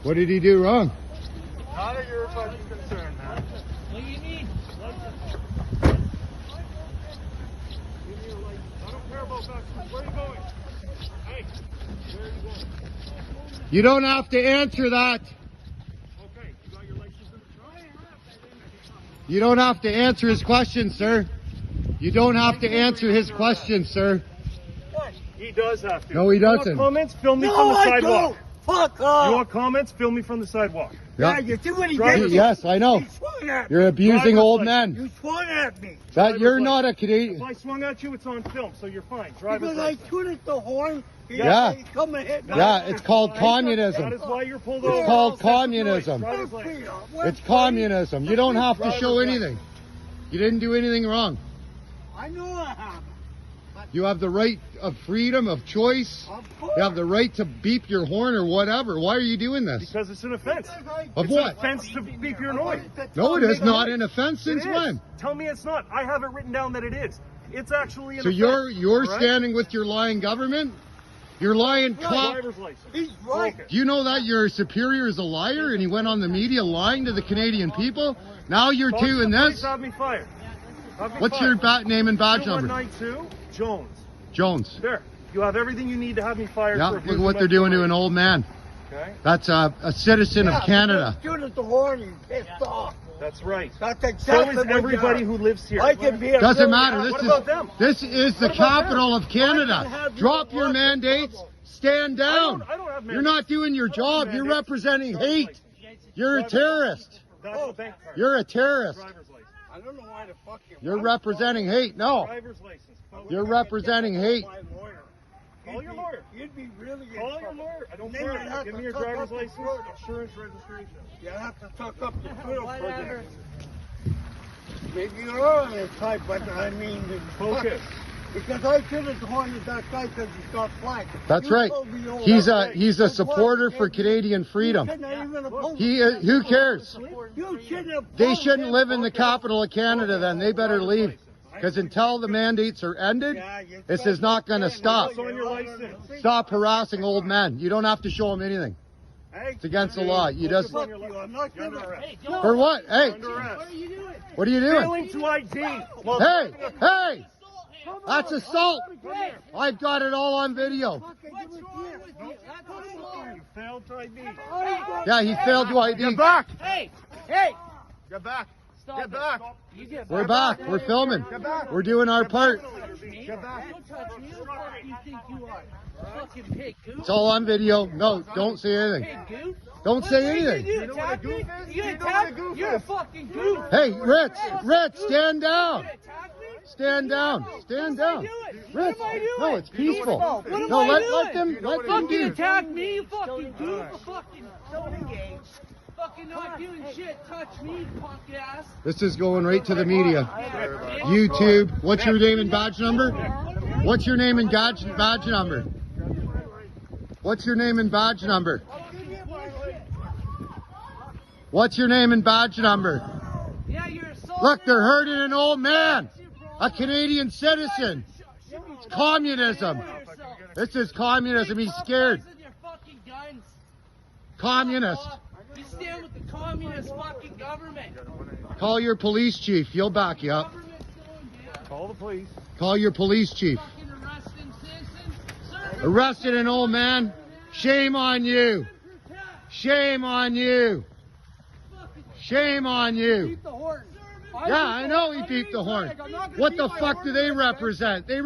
What did he do wrong? Not of your fucking concern, man. What do you need? I don't care about that. Where are you going? Hey, where are you going? You don't have to answer that. Okay, you got your license in the truck? You don't have to answer his question, sir. You don't have to answer his question, sir. He does have to. No, he You want doesn't. comments? Film me from the sidewalk. Fuck off! You want comments? Film me from the sidewalk. Yeah, you see what he Drive did? us- Yes, I know. He swung at me. You're abusing Driver's old license. men. You swung at me. That you're Driver's not a If Canadian. I swung at you, it's on film, so you're fine. Driver's Because I license. tooted the horn. Yeah. He come and hit me. Yeah, it's called That communism. is why you're pulled It's over. called That's the noise. communism. Driver's license. It's communism. You don't have to show Driver's anything. You didn't do anything wrong. I know I have. You have the right of freedom of choice. Of course. You have the right to beep your horn or whatever. Why are you doing this? Because it's an offense. Of It's what? an offense to beep your noise. No, it is not an offense It since is. when? Tell me it's not. I have it written down that it is. It's actually an So offense. you're right? standing with your lying government? Your lying cop? Driver's license. He's right. Okay. Do you know that your superior is a liar and he went on the media lying to the Canadian people? Now you're doing Please this? have me fired. Have me What's fired. your name and badge number? 2192 Jones. Jones. There. You have everything you need to have me fired. Yeah, for look at abusing what my they're doing to authority. an old man. Okay. That's a citizen of Canada. He tooted the horn. He pissed off. That's right. That's So exactly is what everybody you who lives here. I can be a Doesn't really- matter. What about them? This is the What about capital of Canada. I can have Drop you your on mandates. trouble. Stand down. I don't have You're not doing your job. You're representing hate. You're a terrorist. That's a bank card. You're a terrorist. Driver's license. I don't know why the fuck you You're representing hate. No, Driver's license. you're representing hate. My lawyer. Call your lawyer. You'd be really in Call your trouble. lawyer. I don't Then care. you'd have Give to me your tuck driver's up the license, throat. insurance, registration. You have to tuck up the throat for this. Maybe you're on this type, but I mean, Focus. Because I tooted the horn at that guy because he's got flack. That's You right. told me all He's that. a supporter for Canadian freedom. You shouldn't even oppose Who cares? You shouldn't oppose They shouldn't him. live in the capital of Canada then. They better leave. Because until the mandates are ended, this is not going to stop. What's on your license? Stop harassing old men. You don't have to show them anything. It's against the law. You just Fuck you, I'm not You're gonna. under arrest. for what? Hey, Under arrest. what are you doing? Failing to ID. Well, Hey, hey, that's assault. I've got it all on video. You failed to ID. Yeah, he failed to ID. Get back. Hey, hey, Get back. stop Get back. You get We're back. We're filming. We're doing our part. Get back. Don't touch me. Who the fuck do you think you are? Fucking pig goof. It's all on video. No, don't say anything. Pig goof. Don't say anything. You attack me? You attack me? You're a fucking goof. Hey, Ritz, stand down. You attack me? Stand down. Stand down. Ritz, What am I doing? no, it's peaceful. What am No, I let doing? them Fucking do. attack me, you fucking goof. Fucking fucking not doing shit. Touch me, punk ass. This is going right to the media. YouTube. What's your name and badge number? What's your name and badge number? What's your name and badge number? What's your name and badge number? Yeah, you're assaulting. Look, they're hurting an old man, a Canadian citizen. It's communism. This is communism. He's scared. Your fucking guns. Communist. You stand with the communist fucking government. Call your police chief. He'll back you up. Government's going down. Call the police. Call your police chief. Fucking arresting citizens. Arrested an old man. Shame on you. Shame on you. Shame on you. The horn. Yeah, I know he beeped the horn. What the fuck do they represent? They